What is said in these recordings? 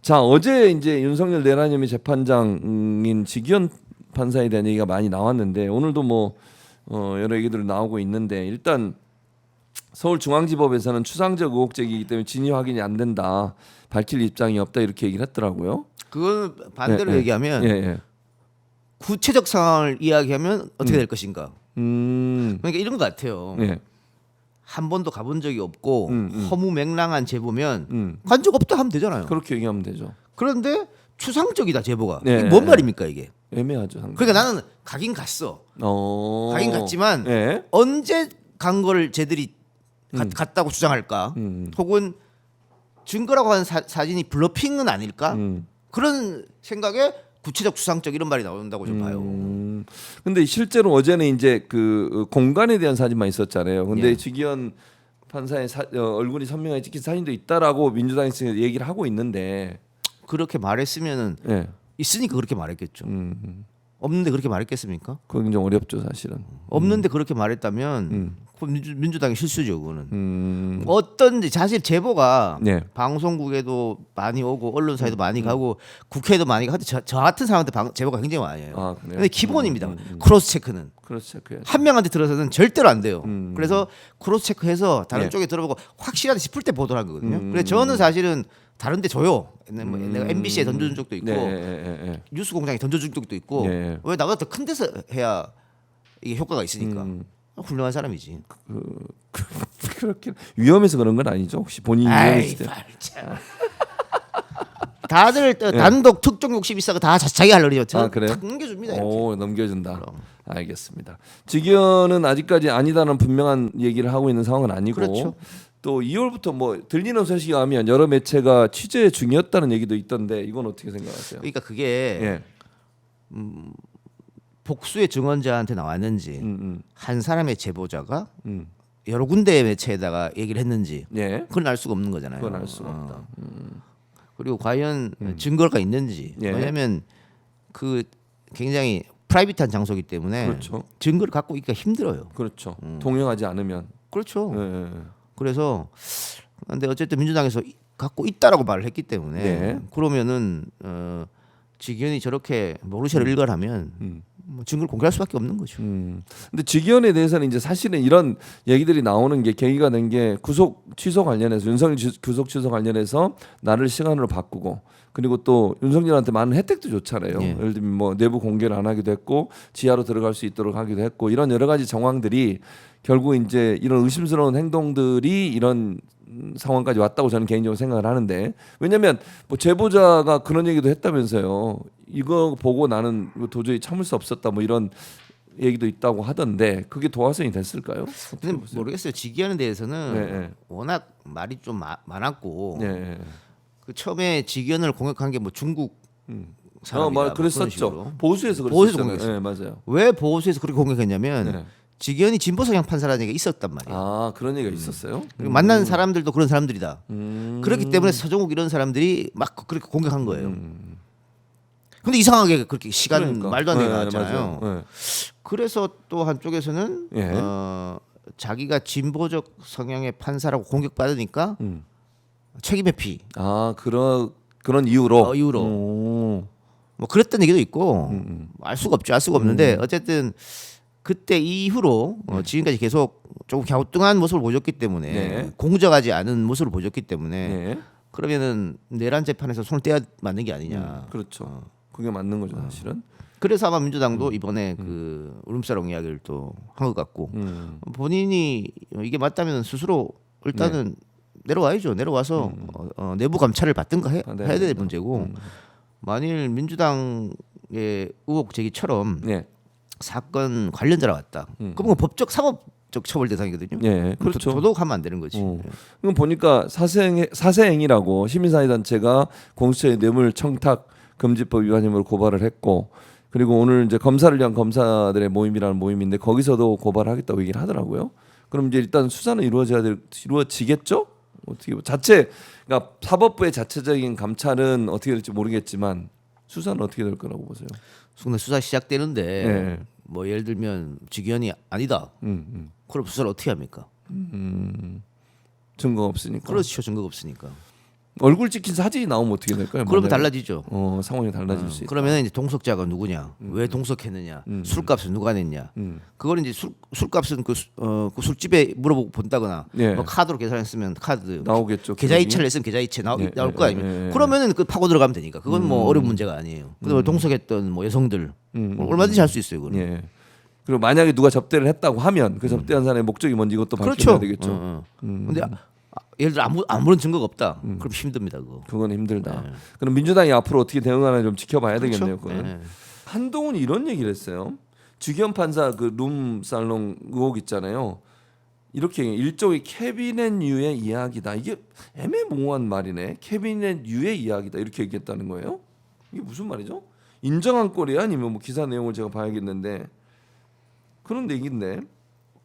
자, 어제 이제 윤석열 내란 혐의 재판장인 지기현 판사에 대한 얘기가 많이 나왔는데 오늘도 뭐 여러 얘기들이 나오고 있는데 일단 서울중앙지법에서는 추상적 의혹 제기이기 때문에 진위 확인이 안 된다. 밝힐 입장이 없다 이렇게 얘기를 했더라고요. 그건 반대로 얘기하면 예. 구체적 상황을 이야기하면 어떻게 될 것인가. 음. 그러니까 이런 것 같아요. 예. 한 번도 가본 적이 없고 음. 허무맹랑한 제보면 간 적 없다 하면 되잖아요. 그렇게 얘기하면 되죠. 그런데 추상적이다 제보가. 네. 이게 뭔 말입니까 이게? 애매하죠. 상당히. 그러니까 나는 가긴 갔어. 가긴 갔지만 예. 언제 간 걸 쟤들이 갔다고 주장할까? 혹은 증거라고 하는 사진이 블러핑은 아닐까? 그런 생각에 구체적 추상적 이런 말이 나온다고 좀 봐요. 근데 실제로 어제는 이제 그 공간에 대한 사진만 있었잖아요. 근데 예. 지기현 판사의 얼굴이 선명하게 찍힌 사진도 있다라고 민주당에서 얘기를 하고 있는데 그렇게 말했으면은 예. 있으니까 그렇게 말했겠죠. 없는데 그렇게 말했겠습니까? 그건 좀 어렵죠, 사실은. 없는데 그렇게 말했다면 그건 민주당의 실수죠, 그거는. 어떤지 사실 제보가 네. 방송국에도 많이 오고 언론사에도 많이 가고 국회에도 많이 가고 저 같은 사람한테 제보가 굉장히 많이 해요. 아, 그래요? 근데 기본입니다. 크로스 체크는 그렇죠. 한 명한테 들어서는 절대로 안 돼요. 그래서 크로스 체크해서 다른 네. 쪽에 들어보고 확실하다 싶을 때 보도를 하거든요. 그래서 저는 사실은 다른데 줘요. 내가 MBC에 던져준 적도 있고 네. 뉴스공장에 던져준 적도 있고 네. 왜 나보다 더 큰 데서 해야 이게 효과가 있으니까 훌륭한 사람이지. 그렇게 위험해서 그런 건 아니죠? 혹시 본인이 아이 위험했을 때? 말참. 다들 단독 특종 욕심 있어가 다 자기 할 일이요. 아, 그래요? 탁 넘겨줍니다. 이렇게. 오, 넘겨준다. 알겠습니다. 지기현은 아직까지 아니다는 분명한 얘기를 하고 있는 상황은 아니고 그렇죠. 또 2월부터 뭐 들리는 소식이 하면 여러 매체가 취재 중이었다는 얘기도 있던데 이건 어떻게 생각하세요? 그러니까 그게 예. 복수의 증언자한테 나왔는지 음. 한 사람의 제보자가 음. 여러 군데의 매체에다가 얘기를 했는지 예. 그건 알 수가 없는 거잖아요. 그건 알 수가 없다. 그리고 과연 증거가 있는지. 예. 왜냐하면 그 굉장히 프라이빗한 장소이기 때문에 그렇죠. 증거를 갖고 있기가 힘들어요. 그렇죠. 동행하지 않으면. 그렇죠. 예. 그래서 근데 어쨌든 민주당에서 갖고 있다라고 말을 했기 때문에 네. 그러면은 지기현이 저렇게 모르쇠를 일관하면 뭐 증거를 공개할 수밖에 없는 거죠. 근데 지기현에 대해서는 이제 사실은 이런 얘기들이 나오는 게 계기가 된 게 구속 취소 관련해서 윤석열 구속 취소 관련해서 나를 시간으로 바꾸고 그리고 또 윤석열한테 많은 혜택도 줬잖아요. 예. 예를 들면 뭐 내부 공개를 안 하기도 했고 지하로 들어갈 수 있도록 하기도 했고 이런 여러 가지 정황들이 결국 이제 이런 의심스러운 행동들이 이런 상황까지 왔다고 저는 개인적으로 생각을 하는데 왜냐하면 뭐 제보자가 그런 얘기도 했다면서요. 이거 보고 나는 이거 도저히 참을 수 없었다 뭐 이런 얘기도 있다고 하던데 그게 도화선이 됐을까요? 근데 모르겠어요. 지기현에 대해서는 네. 워낙 말이 좀 많았고 네. 그 처음에 지기현을 공격한 게 뭐 중국 사람이다. 말 뭐 그런 그랬었죠. 식으로. 보수에서 보수에서 그랬었죠. 공격했어요. 네, 맞아요. 왜 보수에서 그렇게 공격했냐면 네. 지기현이 진보 성향 판사라는 얘기가 있었단 말이에요. 아 그런 얘기가 있었어요. 그리고 만난 사람들도 그런 사람들이다. 그렇기 때문에 서정욱 이런 사람들이 막 그렇게 공격한 거예요. 근데 이상하게 그렇게 시간 그러니까. 말도 안 되게 네, 나왔잖아요. 맞아요. 네. 그래서 또 한쪽에서는 예. 자기가 진보적 성향의 판사라고 공격받으니까 책임 회피 아 그런 이유로. 이유로 오. 뭐 그랬던 얘기도 있고 알 수가 없죠. 알 수가 없는데 어쨌든 그때 이후로 지금까지 계속 조금 갸우뚱한 모습을 보여줬기 때문에 네. 공정하지 않은 모습을 보여줬기 때문에 네. 그러면은 내란 재판에서 손을 떼야 맞는 게 아니냐. 그렇죠. 그게 맞는 거죠 사실은. 그래서 아마 민주당도 이번에 그 울음사롱 이야기를 또 한 것 같고 본인이 이게 맞다면 스스로 일단은 내려와야죠. 내려와서 내부 감찰을 받든가 해야 될 문제고 만일 민주당의 의혹 제기처럼 네. 사건 관련자라 왔다. 그러면 법적 사법적 처벌 대상이거든요. 네. 그렇죠. 도덕하면 안 되는 거지. 이건 보니까 사세행위라고 시민사회단체가 공수처에 뇌물 청탁 금지법 위반 혐의로 고발을 했고 그리고 오늘 이제 검사를 위한 검사들의 모임이라는 모임인데 거기서도 고발하겠다고 얘기를 하더라고요. 그럼 이제 일단 수사는 이루어지겠죠? 어떻게 그러니까 사법부의 자체적인 감찰은 어떻게 될지 모르겠지만 수사는 어떻게 될 거라고 보세요? 근데 수사 시작되는데 네. 뭐 예를 들면 지기현이 아니다. 그럼 수사를 어떻게 합니까? 증거가 없으니까. 그렇죠. 증거가 없으니까. 얼굴 찍힌 사진이 나오면 어떻게 될까요? 그러면 만약에? 달라지죠. 상황이 달라질 수 있다. 그러면 이제 동석자가 누구냐, 왜 동석했느냐, 술값은 누가 냈냐. 그걸 이제 술값은 그 술집에 물어보고 본다거나 예. 뭐 카드로 계산했으면 카드 나오겠죠. 계좌이체를 했으면 계좌이체 나올 거 아닙니까? 그러면은 그 파고 들어가면 되니까 그건 뭐 어려운 문제가 아니에요. 그다음에 동석했던 뭐 여성들 뭐 얼마든지 할 수 있어요. 그건. 예. 그리고 만약에 누가 접대를 했다고 하면 그 접대한 사람의 목적이 뭔지 이것도 밝혀야 그렇죠. 되겠죠. 근데 예를 들어 아무런 증거가 없다. 그럼 힘듭니다. 그거. 그건 힘들다. 그럼 민주당이 앞으로 어떻게 대응하나 좀 지켜봐야 그렇죠. 되겠네요. 그건. 네. 한동훈이 이런 얘기를 했어요. 주기현 판사 그 룸살롱 의혹 있잖아요. 이렇게 일종의 캐비넷류의 이야기다. 이게 애매모호한 말이네. 캐비넷류의 이야기다. 이렇게 얘기했다는 거예요. 이게 무슨 말이죠? 인정한 꼴이야? 아니면 뭐 기사 내용을 제가 봐야겠는데 그런 얘기인데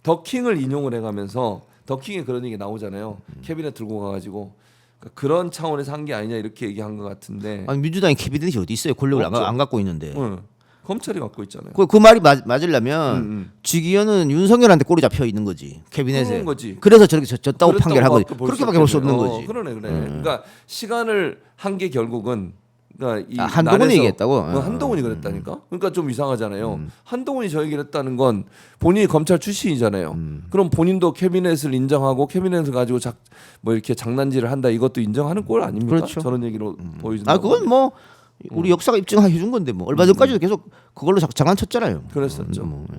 더킹을 인용을 해가면서 더킹에 그런 얘기 나오잖아요. 캐비넷 들고 가가지고 그러니까 그런 차원에서 한 게 아니냐 이렇게 얘기한 것 같은데 아니 민주당이 캐비넷이 어디 있어요? 권력을 없죠. 안 갖고 있는데. 응. 검찰이 갖고 있잖아요. 그 말이 맞으려면 주기현은 윤석열한테 꼬리 잡혀 있는 거지 캐비넷에. 그런 거지. 그래서 저렇게 졌다고 그랬다고 판결한 거지. 볼 그렇게밖에 볼 수 없는 없겠네. 거지. 그러네. 그러니까 시간을 한 게 결국은 그러니까 이 한동훈이 날에서 얘기했다고? 한동훈이 그랬다니까. 그러니까 좀 이상하잖아요. 한동훈이 저 얘기를 했다는 건 본인이 검찰 출신이잖아요. 그럼 본인도 캐비넷을 인정하고 캐비넷을 가지고 뭐 이렇게 장난질을 한다 이것도 인정하는 꼴 아닙니까? 그렇죠. 저런 얘기로 보여준다. 아 그건 뭐 우리 역사가 입증해 준 건데 뭐 얼마 전까지도 계속 그걸로 장난쳤잖아요. 그랬었죠. 뭐, 예.